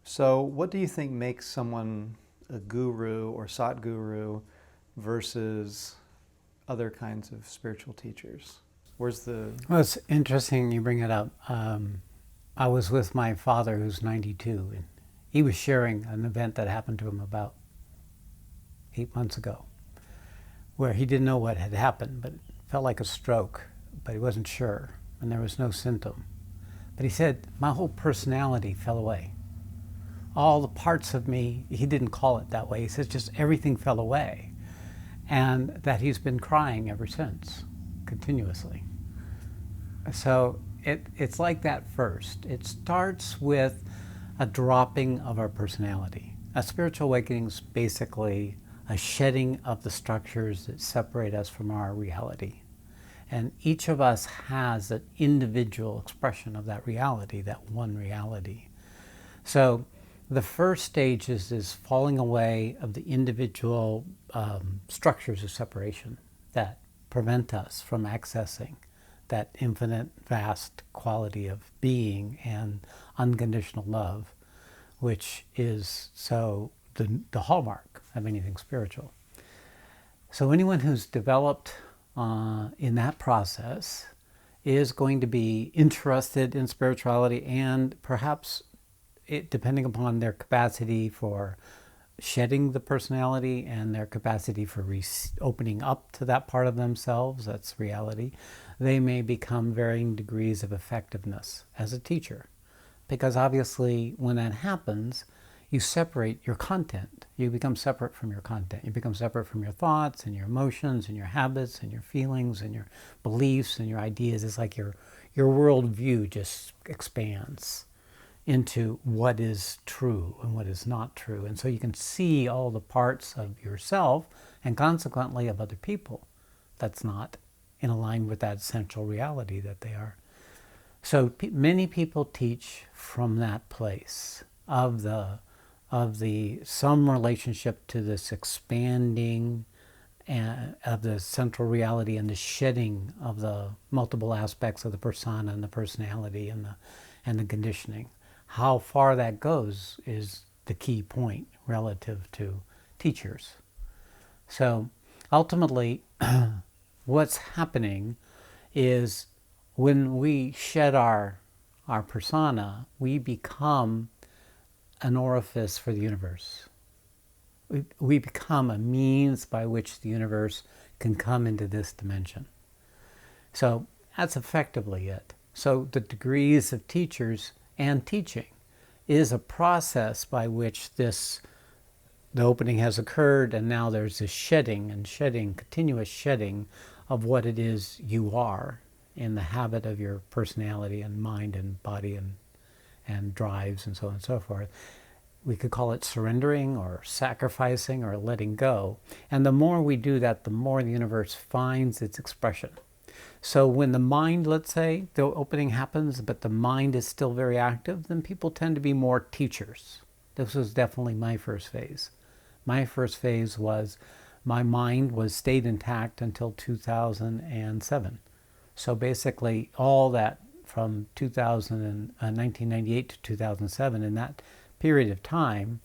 So, what do you think makes someone a guru or Sat guru versus other kinds of spiritual teachers? Where's the Well, it's interesting you bring it up. I was with my father, who's 92, and he was sharing an event that happened to him about 8 months ago, where he didn't know what had happened, but it felt like a stroke, but he wasn't sure, and there was no symptom. But he said, my whole personality fell away. All the parts of me, he didn't call it that way, he says just everything fell away, and that he's been crying ever since, continuously. So it's like that first. It starts with a dropping of our personality. A spiritual awakening is basically a shedding of the structures that separate us from our reality. And each of us has an individual expression of that reality, that one reality. So the first stage is falling away of the individual structures of separation that prevent us from accessing that infinite, vast quality of being and unconditional love, which is so the hallmark of anything spiritual. So anyone who's developed in that process is going to be interested in spirituality, and perhaps depending upon their capacity for shedding the personality and their capacity for opening up to that part of themselves, that's reality, they may become varying degrees of effectiveness as a teacher. Because obviously when that happens, you separate your content. You become separate from your content. You become separate from your thoughts and your emotions and your habits and your feelings and your beliefs and your ideas. It's like your worldview just expands into what is true and what is not true. And so you can see all the parts of yourself and consequently of other people that's not in alignment with that essential reality that they are. So many people teach from that place of the some relationship to this expanding of the central reality and the shedding of the multiple aspects of the persona and the personality and the conditioning. How far that goes is the key point relative to teachers. So ultimately, what's happening is when we shed our persona, we become an orifice for the universe. We become a means by which the universe can come into this dimension. So that's effectively it. So the degrees of teachers and teaching is a process by which the opening has occurred, and now there's this continuous shedding of what it is you are in the habit of your personality and mind and body and drives and so on and so forth. We could call it surrendering or sacrificing or letting go. And the more we do that, the more the universe finds its expression. So when the mind, let's say, the opening happens, but the mind is still very active, then people tend to be more teachers. This was definitely my first phase. My first phase was my mind stayed intact until 2007. So basically all that from 1998 to 2007, in that period of time,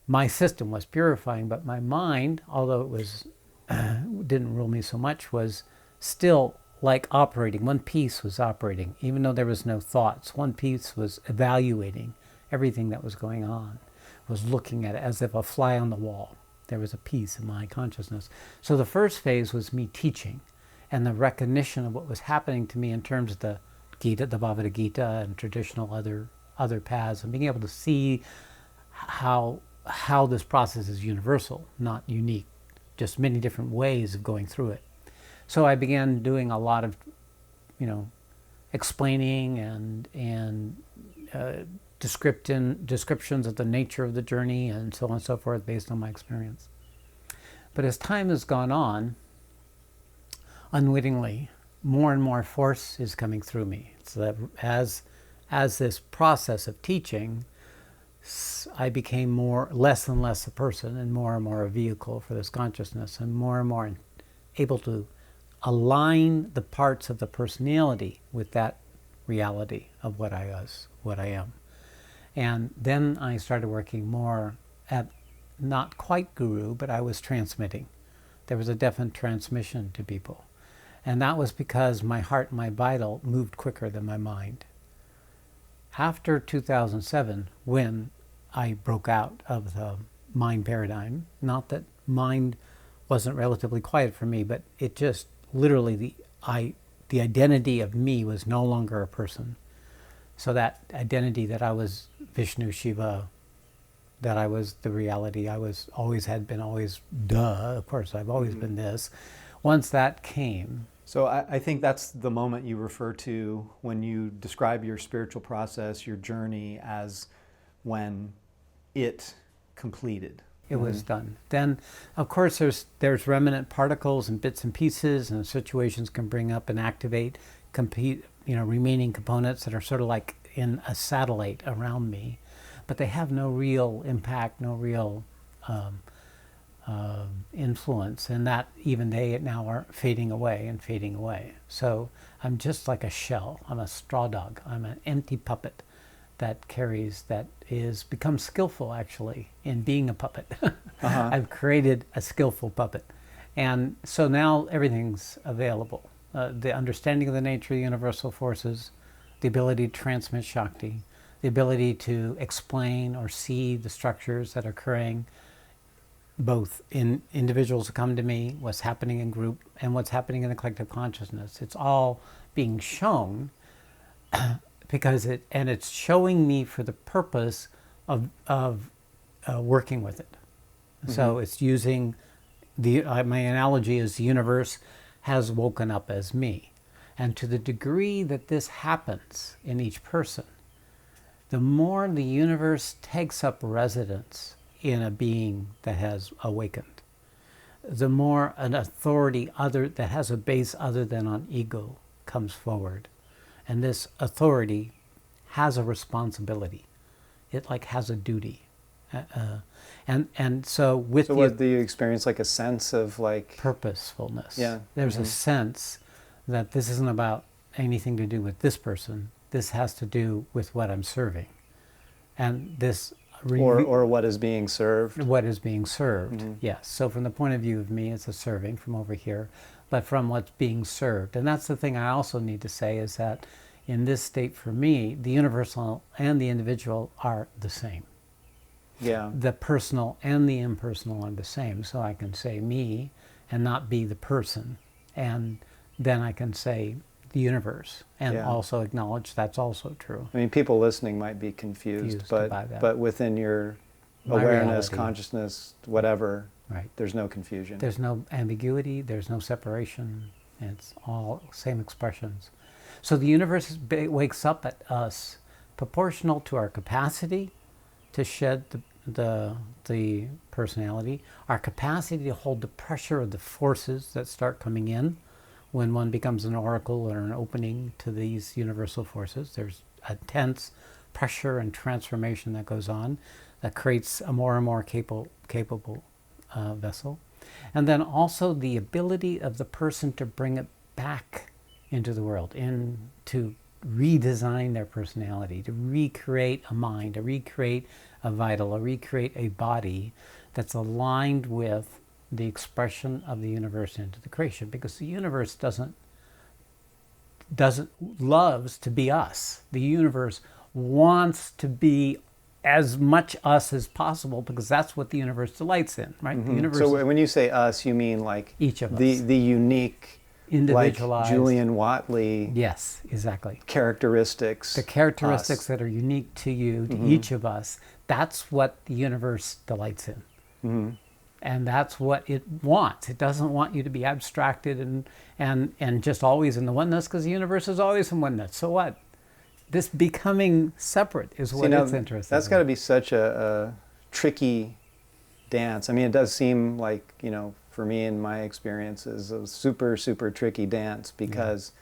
my system was purifying, but my mind, although it was didn't rule me so much, was still like operating. One piece was operating, even though there was no thoughts. One piece was evaluating everything that was going on, was looking at it as if a fly on the wall. There was a piece in my consciousness. So the first phase was me teaching and the recognition of what was happening to me in terms of the Gita, the Bhagavad Gita, and traditional other paths, and being able to see how this process is universal, not unique, just many different ways of going through it. So I began doing a lot of, explaining and descriptions of the nature of the journey and so on and so forth based on my experience. But as time has gone on, unwittingly, more and more force is coming through me. So that as this process of teaching, I became less and less a person and more a vehicle for this consciousness, and more able to align the parts of the personality with that reality of what I am. And then I started working more at, not quite guru, but I was transmitting. There was a definite transmission to people. And that was because my heart and my vital moved quicker than my mind. After 2007, when I broke out of the mind paradigm, not that mind wasn't relatively quiet for me, but it just literally, the identity of me was no longer a person. So that identity that I was Vishnu, Shiva, that I was the reality, I was always had been, always, of course, I've always been this. Once that came. So I think that's the moment you refer to when you describe your spiritual process, your journey, as when it completed. It was done. Then, of course, there's remnant particles and bits and pieces, and situations can bring up and activate remaining components that are sort of like in a satellite around me, but they have no real impact, no real influence, and that even they now are fading away and fading away. So I'm just like a shell. I'm a straw dog. I'm an empty puppet that becomes skillful actually in being a puppet. I've created a skillful puppet. And so now everything's available. The understanding of the nature of the universal forces, the ability to transmit Shakti, the ability to explain or see the structures that are occurring both in individuals who come to me, what's happening in group, and what's happening in the collective consciousness. It's all being shown because it's showing me for the purpose of working with it. So it's using my analogy is the universe has woken up as me, and to the degree that this happens in each person, the more the universe takes up residence in a being that has awakened, the more an authority that has a base other than on ego comes forward. And this authority has a responsibility. It has a duty. And so with what do you experience, like a sense of purposefulness? Yeah. There's a sense that this isn't about anything to do with this person. This has to do with what I'm serving. And this or what is being served. What is being served, yes. So from the point of view of me, it's a serving from over here, but from what's being served. And that's the thing I also need to say is that in this state for me, the universal and the individual are the same. Yeah. The personal and the impersonal are the same. So I can say me and not be the person. And then I can say the universe and also acknowledge that's also true. I mean, people listening might be confused but within your awareness, consciousness, whatever, there's no confusion. There's no ambiguity, there's no separation. It's all same expressions. So the universe wakes up at us proportional to our capacity to shed the personality, our capacity to hold the pressure of the forces that start coming in. When one becomes an oracle or an opening to these universal forces, there's a tense pressure and transformation that goes on that creates a more and more capable vessel. And then also the ability of the person to bring it back into the world, to redesign their personality, to recreate a mind, to recreate a vital, to recreate a body that's aligned with the expression of the universe into the creation, because the universe loves to be us. The universe wants to be as much us as possible because that's what the universe delights in, right? The universe. So when you say us, you mean like each of us, the unique, individualized, like Julian Whatley. Yes, exactly. Characteristics. The characteristics that are unique to you, to each of us. That's what the universe delights in. And that's what it wants. It doesn't want you to be abstracted and just always in the oneness, because the universe is always in oneness. So what? This becoming separate is what it's interesting. That's got to be such a tricky dance. I mean, it does seem like, for me in my experience, is a super, super tricky dance because,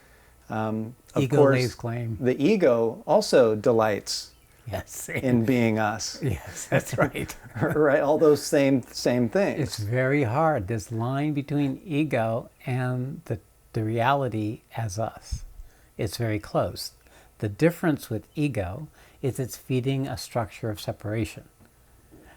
of ego course, lays claim. The ego also delights Yes. in being us. Yes, that's right. Right, all those same things. It's very hard, this line between ego and the reality as us. It's very close. The difference with ego is it's feeding a structure of separation.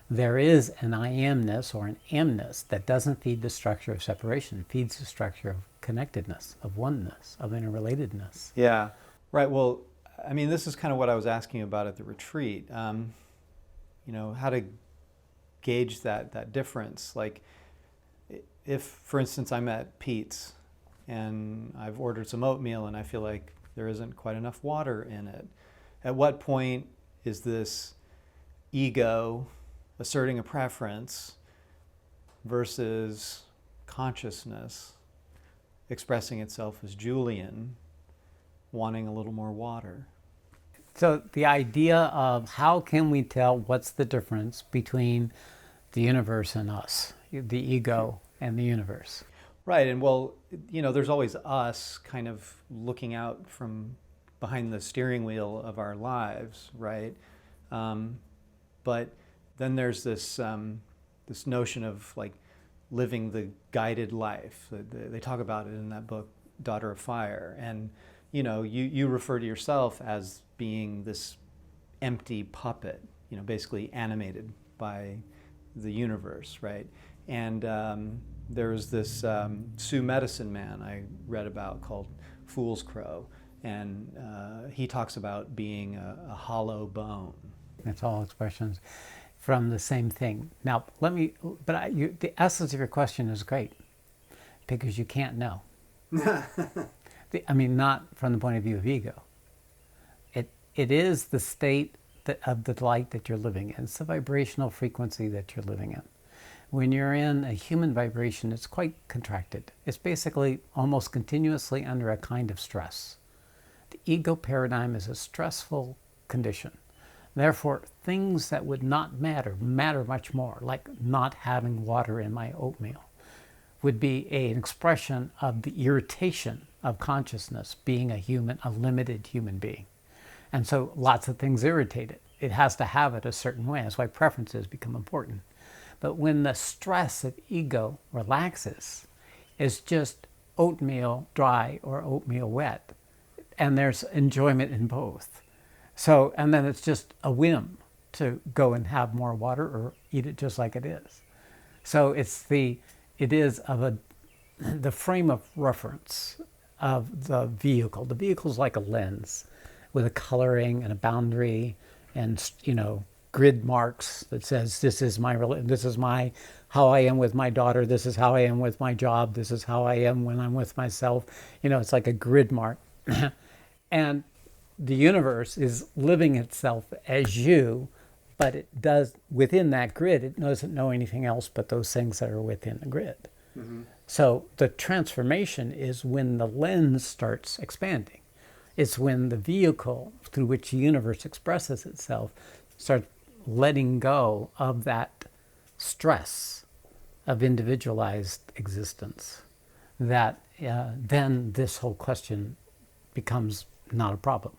There is an I amness or an amness that doesn't feed the structure of separation. It feeds the structure of connectedness, of oneness, of interrelatedness. Yeah, right. Well, I mean, this is kind of what I was asking about at the retreat. You know, how to gauge that difference. Like, if, for instance, I'm at Pete's and I've ordered some oatmeal and I feel like there isn't quite enough water in it, at what point is this ego asserting a preference versus consciousness expressing itself as Julian wanting a little more water? So the idea of how can we tell what's the difference between the universe and us, the ego and the universe. Right, and well, you know, there's always us kind of looking out from behind the steering wheel of our lives, right? But then there's this this notion of like living the guided life. They talk about it in that book, Daughter of Fire, and you know, you refer to yourself as being this empty puppet, you know, basically animated by the universe, right? And there's this Sioux medicine man I read about called Fool's Crow, and he talks about being a hollow bone. It's all expressions from the same thing. Now, the essence of your question is great because you can't know. I mean, not from the point of view of ego. It is the state of the light that you're living in. It's the vibrational frequency that you're living in. When you're in a human vibration, it's quite contracted. It's basically almost continuously under a kind of stress. The ego paradigm is a stressful condition. Therefore, things that would not matter much more, like not having water in my oatmeal, would be an expression of the irritation of consciousness being a limited human being. And so lots of things irritate it. It has to have it a certain way. That's why preferences become important. But when the stress of ego relaxes, it's just oatmeal dry or oatmeal wet. And there's enjoyment in both. So, and then it's just a whim to go and have more water or eat it just like it is. So it is of the frame of reference of the vehicle. The vehicle is like a lens with a coloring and a boundary and, you know, grid marks that says this is how I am with my daughter, this is how I am with my job, this is how I am when I'm with myself. You know, it's like a grid mark. And the universe is living itself as you, but it does, within that grid, it doesn't know anything else but those things that are within the grid. Mm-hmm. So the transformation is when the lens starts expanding. It's when the vehicle through which the universe expresses itself starts letting go of that stress of individualized existence, that then this whole question becomes not a problem.